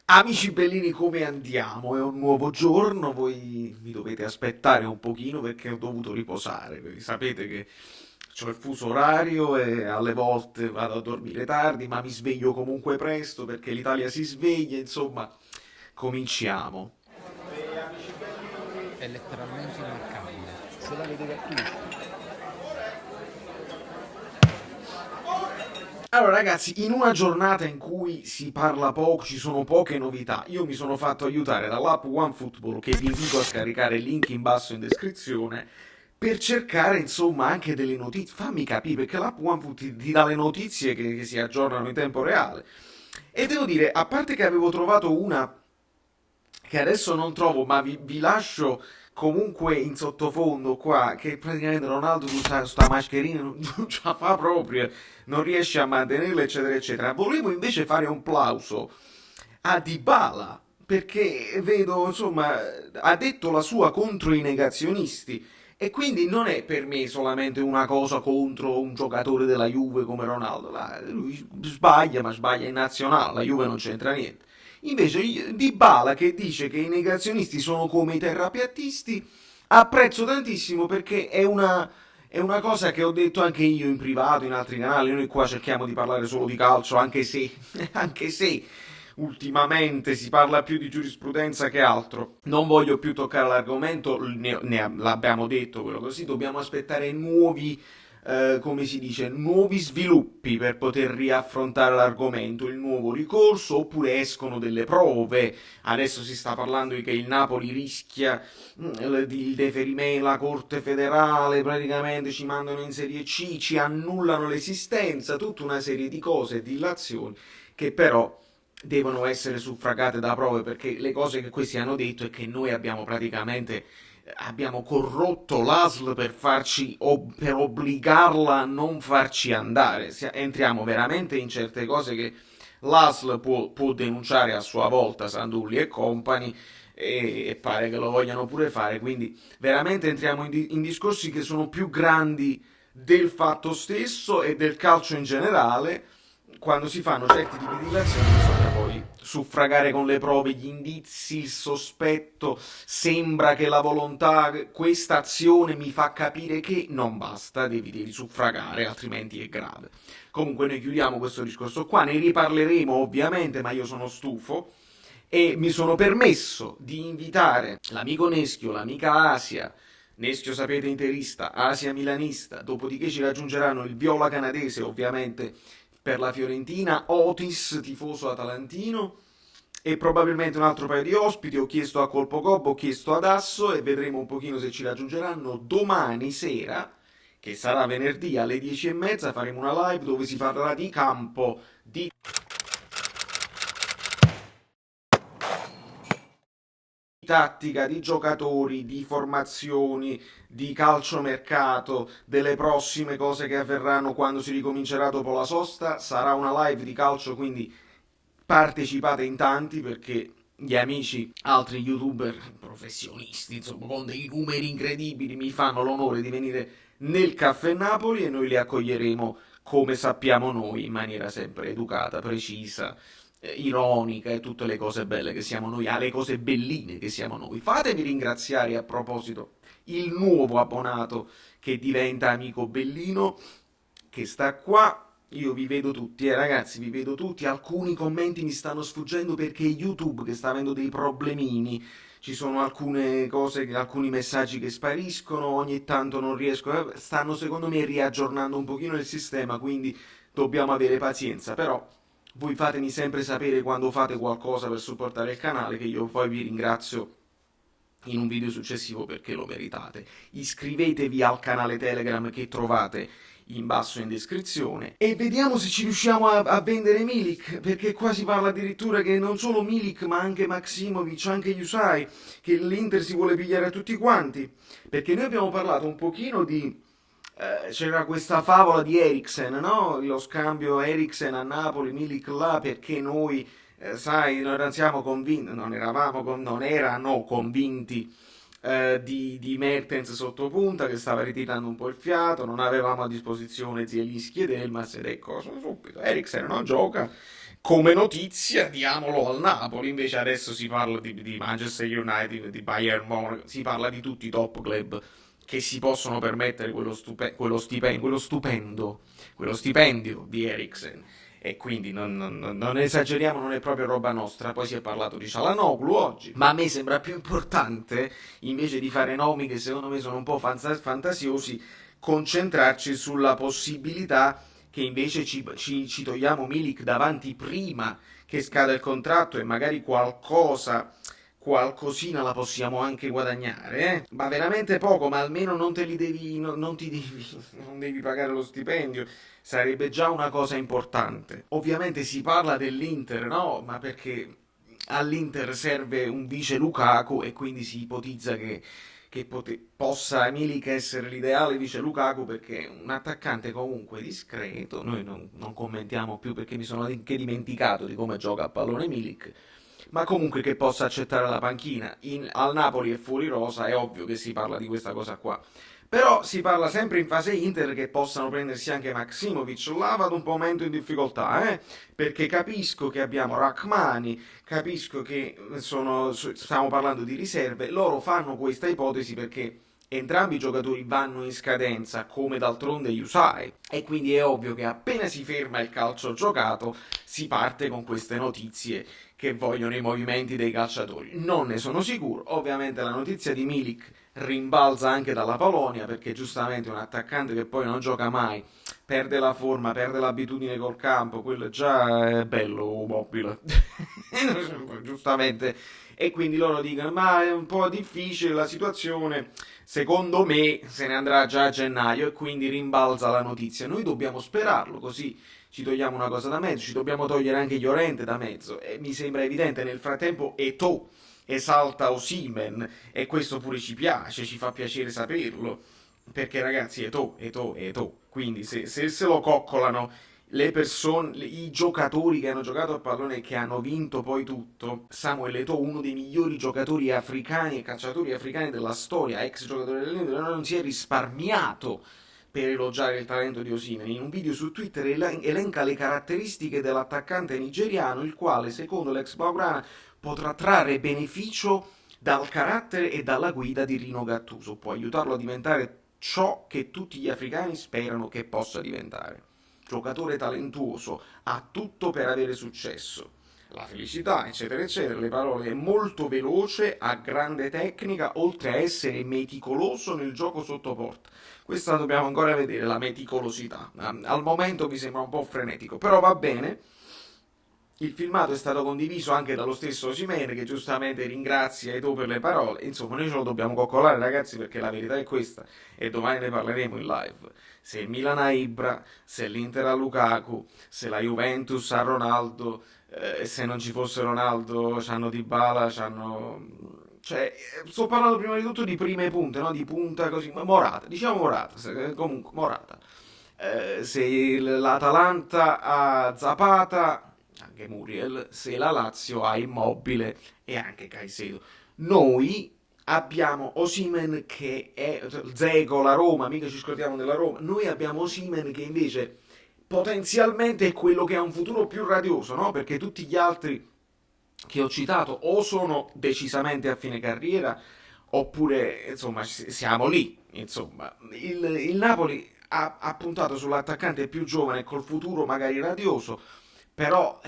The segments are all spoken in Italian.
Amici bellini, come andiamo? È un nuovo giorno, voi mi dovete aspettare un pochino perché ho dovuto riposare. Perché sapete che ho il fuso orario e alle volte vado a dormire tardi, ma mi sveglio comunque presto perché l'Italia si sveglia, insomma, cominciamo. Amici belli. È letteralmente immarcabile. Se la vede da tutti. Allora, ragazzi, in una giornata in cui si parla poco, ci sono poche novità, io mi sono fatto aiutare dall'app OneFootball, che vi invito a scaricare il link in basso in descrizione, per cercare, insomma, anche delle notizie. Fammi capire, perché l'app OneFootball ti dà le notizie che si aggiornano in tempo reale. E devo dire, a parte che avevo trovato una che adesso non trovo, ma vi lascio comunque in sottofondo qua, che praticamente Ronaldo usa sta mascherina, non ce la fa proprio, non riesce a mantenerla, eccetera, eccetera. Volevo invece fare un plauso a Dybala, perché vedo, insomma, ha detto la sua contro i negazionisti. E quindi non è per me solamente una cosa contro un giocatore della Juve come Ronaldo. Lui sbaglia, ma sbaglia in nazionale, la Juve non c'entra niente. Invece Dybala, che dice che i negazionisti sono come i terrapiattisti, apprezzo tantissimo perché è una cosa che ho detto anche io in privato, in altri canali. Noi qua cerchiamo di parlare solo di calcio, anche se, anche se ultimamente si parla più di giurisprudenza che altro. Non voglio più toccare l'argomento, l'abbiamo detto quello così, dobbiamo aspettare nuovi, come si dice, nuovi sviluppi per poter riaffrontare l'argomento, il nuovo ricorso, oppure escono delle prove. Adesso si sta parlando di che il Napoli rischia il deferimento, la Corte federale praticamente ci mandano in Serie C, ci annullano l'esistenza, tutta una serie di cose, di illazioni, che però devono essere suffragate da prove, perché le cose che questi hanno detto è che noi abbiamo praticamente abbiamo corrotto l'ASL per farci per obbligarla a non farci andare. Entriamo veramente in certe cose che l'ASL può denunciare a sua volta Sandulli e compagni, e pare che lo vogliano pure fare, quindi veramente entriamo in discorsi che sono più grandi del fatto stesso e del calcio in generale. Quando si fanno certi tipi di dilazioni bisogna poi suffragare con le prove gli indizi, il sospetto, sembra che la volontà, questa azione mi fa capire che non basta, devi suffragare, altrimenti è grave. Comunque noi chiudiamo questo discorso qua, ne riparleremo ovviamente, ma io sono stufo e mi sono permesso di invitare l'amico Neschio, l'amica Asia. Neschio sapete interista, Asia milanista, dopodiché ci raggiungeranno il Viola canadese ovviamente per la Fiorentina, Otis tifoso atalantino e probabilmente un altro paio di ospiti. Ho chiesto a Colpo Gobbo, ho chiesto ad Asso e vedremo un pochino se ci raggiungeranno domani sera, che sarà venerdì alle 10:30. Faremo una live dove si parlerà di campo, di tattica, di giocatori, di formazioni, di calciomercato, delle prossime cose che avverranno quando si ricomincerà dopo la sosta. Sarà una live di calcio, quindi partecipate in tanti perché gli amici, altri youtuber professionisti, insomma, con dei numeri incredibili, mi fanno l'onore di venire nel Caffè Napoli e noi li accoglieremo come sappiamo noi, in maniera sempre educata, precisa, ironica e tutte le cose belle che siamo noi, le cose belline che siamo noi. Fatevi ringraziare a proposito il nuovo abbonato che diventa amico bellino, che sta qua. Io vi vedo tutti, ragazzi, vi vedo tutti. Alcuni commenti mi stanno sfuggendo perché YouTube che sta avendo dei problemini. Ci sono alcune cose, alcuni messaggi che spariscono, ogni tanto non riesco. Stanno secondo me riaggiornando un pochino il sistema, quindi dobbiamo avere pazienza. Però voi fatemi sempre sapere quando fate qualcosa per supportare il canale, che io poi vi ringrazio in un video successivo perché lo meritate. Iscrivetevi al canale Telegram che trovate in basso in descrizione e vediamo se ci riusciamo a vendere Milik, perché qua si parla addirittura che non solo Milik ma anche Maximovic, anche Yusai, che l'Inter si vuole pigliare a tutti quanti, perché noi abbiamo parlato un pochino di c'era questa favola di Eriksen, no? Lo scambio Eriksen a Napoli, Milik là, perché noi, sai, non siamo convinti, non erano convinti di Mertens sotto punta, che stava ritirando un po' il fiato, non avevamo a disposizione Zielinski ed Elmas, ed ecco, subito, Eriksen non gioca, come notizia diamolo al Napoli, invece adesso si parla di Manchester United, di Bayern Monaco, si parla di tutti i top club che si possono permettere quello stipendio di Eriksen. E quindi non esageriamo, non è proprio roba nostra. Poi si è parlato di Çalhanoğlu oggi, ma a me sembra più importante, invece di fare nomi che secondo me sono un po' fantasiosi, concentrarci sulla possibilità che invece ci togliamo Milik davanti prima che scada il contratto e magari qualcosina la possiamo anche guadagnare, eh? Ma veramente poco, ma almeno non te li devi, non ti devi, non devi pagare lo stipendio. Sarebbe già una cosa importante. Ovviamente si parla dell'Inter, no? Ma perché all'Inter serve un vice Lukaku e quindi si ipotizza che possa Milik essere l'ideale vice Lukaku perché è un attaccante comunque discreto. Noi non commentiamo più perché mi sono anche dimenticato di come gioca a pallone Milik, ma comunque che possa accettare la panchina. Al Napoli è fuori rosa, è ovvio che si parla di questa cosa qua. Però si parla sempre in fase Inter che possano prendersi anche Maximovic. Là vado un po' meno in difficoltà, perché capisco che abbiamo Rachmani, capisco che stiamo parlando di riserve. Loro fanno questa ipotesi perché entrambi i giocatori vanno in scadenza, come d'altronde Yusai. E quindi è ovvio che appena si ferma il calcio giocato, si parte con queste notizie che vogliono i movimenti dei calciatori. Non ne sono sicuro. Ovviamente la notizia di Milik rimbalza anche dalla Polonia perché giustamente un attaccante che poi non gioca mai, perde la forma, perde l'abitudine col campo, quello già è bello mobile. Giustamente. E quindi loro dicono ma è un po' difficile la situazione, secondo me se ne andrà già a gennaio e quindi rimbalza la notizia. Noi dobbiamo sperarlo, così ci togliamo una cosa da mezzo, ci dobbiamo togliere anche Llorente da mezzo e mi sembra evidente nel frattempo Eto'o esalta Osimhen e questo pure ci piace, ci fa piacere saperlo, perché ragazzi Eto'o, quindi se lo coccolano le persone, i giocatori che hanno giocato a pallone e che hanno vinto poi tutto, Samuel Eto'o, uno dei migliori giocatori africani e calciatori africani della storia, ex giocatore dell'Inter, non si è risparmiato per elogiare il talento di Osimhen. In un video su Twitter elenca le caratteristiche dell'attaccante nigeriano, il quale, secondo l'ex Blaugrana, potrà trarre beneficio dal carattere e dalla guida di Rino Gattuso, può aiutarlo a diventare ciò che tutti gli africani sperano che possa diventare. Giocatore talentuoso, ha tutto per avere successo. La felicità, eccetera, eccetera, le parole, è molto veloce, ha grande tecnica, oltre a essere meticoloso nel gioco sotto porta. Questa dobbiamo ancora vedere, la meticolosità. Al momento mi sembra un po' frenetico, però va bene. Il filmato è stato condiviso anche dallo stesso Osimhen che giustamente ringrazia Eto'o per le parole. Insomma, noi ce lo dobbiamo coccolare ragazzi perché la verità è questa e domani ne parleremo in live. Se il Milan ha Ibra, se l'Inter ha Lukaku, se la Juventus ha Ronaldo, se non ci fosse Ronaldo c'hanno Dybala, c'hanno... Cioè, sto parlando prima di tutto di prime punte, no? Di punta così, Morata, diciamo Morata, comunque Morata. Se l'Atalanta ha Zapata, anche Muriel, se la Lazio ha Immobile e anche Caicedo. Noi abbiamo Osimhen che è Dzeko, la Roma, mica ci scordiamo della Roma. Noi abbiamo Osimhen che invece potenzialmente è quello che ha un futuro più radioso, no? Perché tutti gli altri che ho citato o sono decisamente a fine carriera oppure insomma siamo lì. Insomma, il Napoli ha puntato sull'attaccante più giovane col futuro magari radioso, però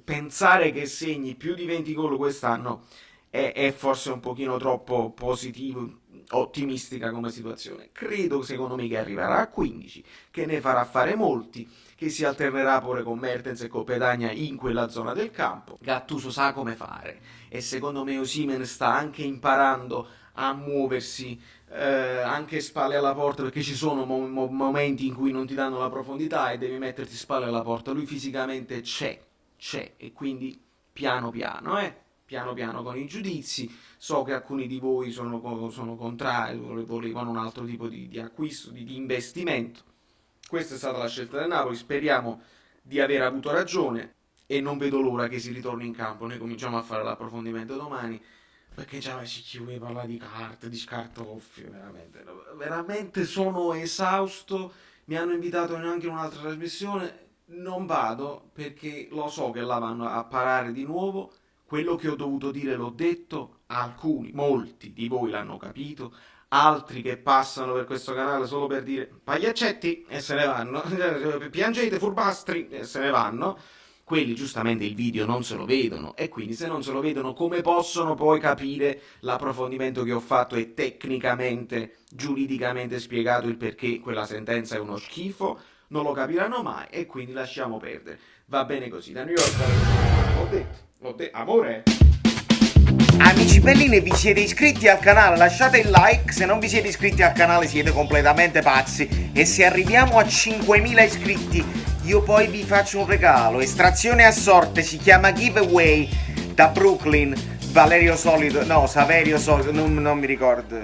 pensare che segni più di 20 gol quest'anno è forse un pochino troppo positivo, ottimistica come situazione. Credo, secondo me, che arriverà a 15, che ne farà fare molti, che si alternerà pure con Mertens e con Pedagna in quella zona del campo. Gattuso sa come fare e secondo me Osimhen sta anche imparando a muoversi anche spalle alla porta perché ci sono momenti in cui non ti danno la profondità e devi metterti spalle alla porta. Lui fisicamente c'è e quindi piano piano piano con i giudizi. So che alcuni di voi sono contrari, volevano un altro tipo di acquisto, di investimento. Questa è stata la scelta del Napoli, speriamo di aver avuto ragione e non vedo l'ora che si ritorni in campo. Noi cominciamo a fare l'approfondimento domani perché già ci chiude parlare di carte, di scartoffie, veramente, veramente sono esausto. Mi hanno invitato anche in un'altra trasmissione, Non vado perché lo so che là vanno a parare di nuovo. Quello che ho dovuto dire l'ho detto. Alcuni, molti di voi l'hanno capito. Altri che passano per questo canale solo per dire pagliaccetti e se ne vanno. Piangete furbastri e se ne vanno. Quelli giustamente il video non se lo vedono e quindi se non se lo vedono come possono poi capire l'approfondimento che ho fatto e tecnicamente, giuridicamente spiegato il perché quella sentenza è uno schifo? Non lo capiranno mai e quindi lasciamo perdere. Va bene così. Da New York l'ho detto, amore. Amici bellini, vi siete iscritti al canale? Lasciate il like, se non vi siete iscritti al canale siete completamente pazzi. E se arriviamo a 5.000 iscritti, io poi vi faccio un regalo. Estrazione a sorte, si chiama giveaway, da Brooklyn. Valerio Solido, no, Saverio Solido, non mi ricordo.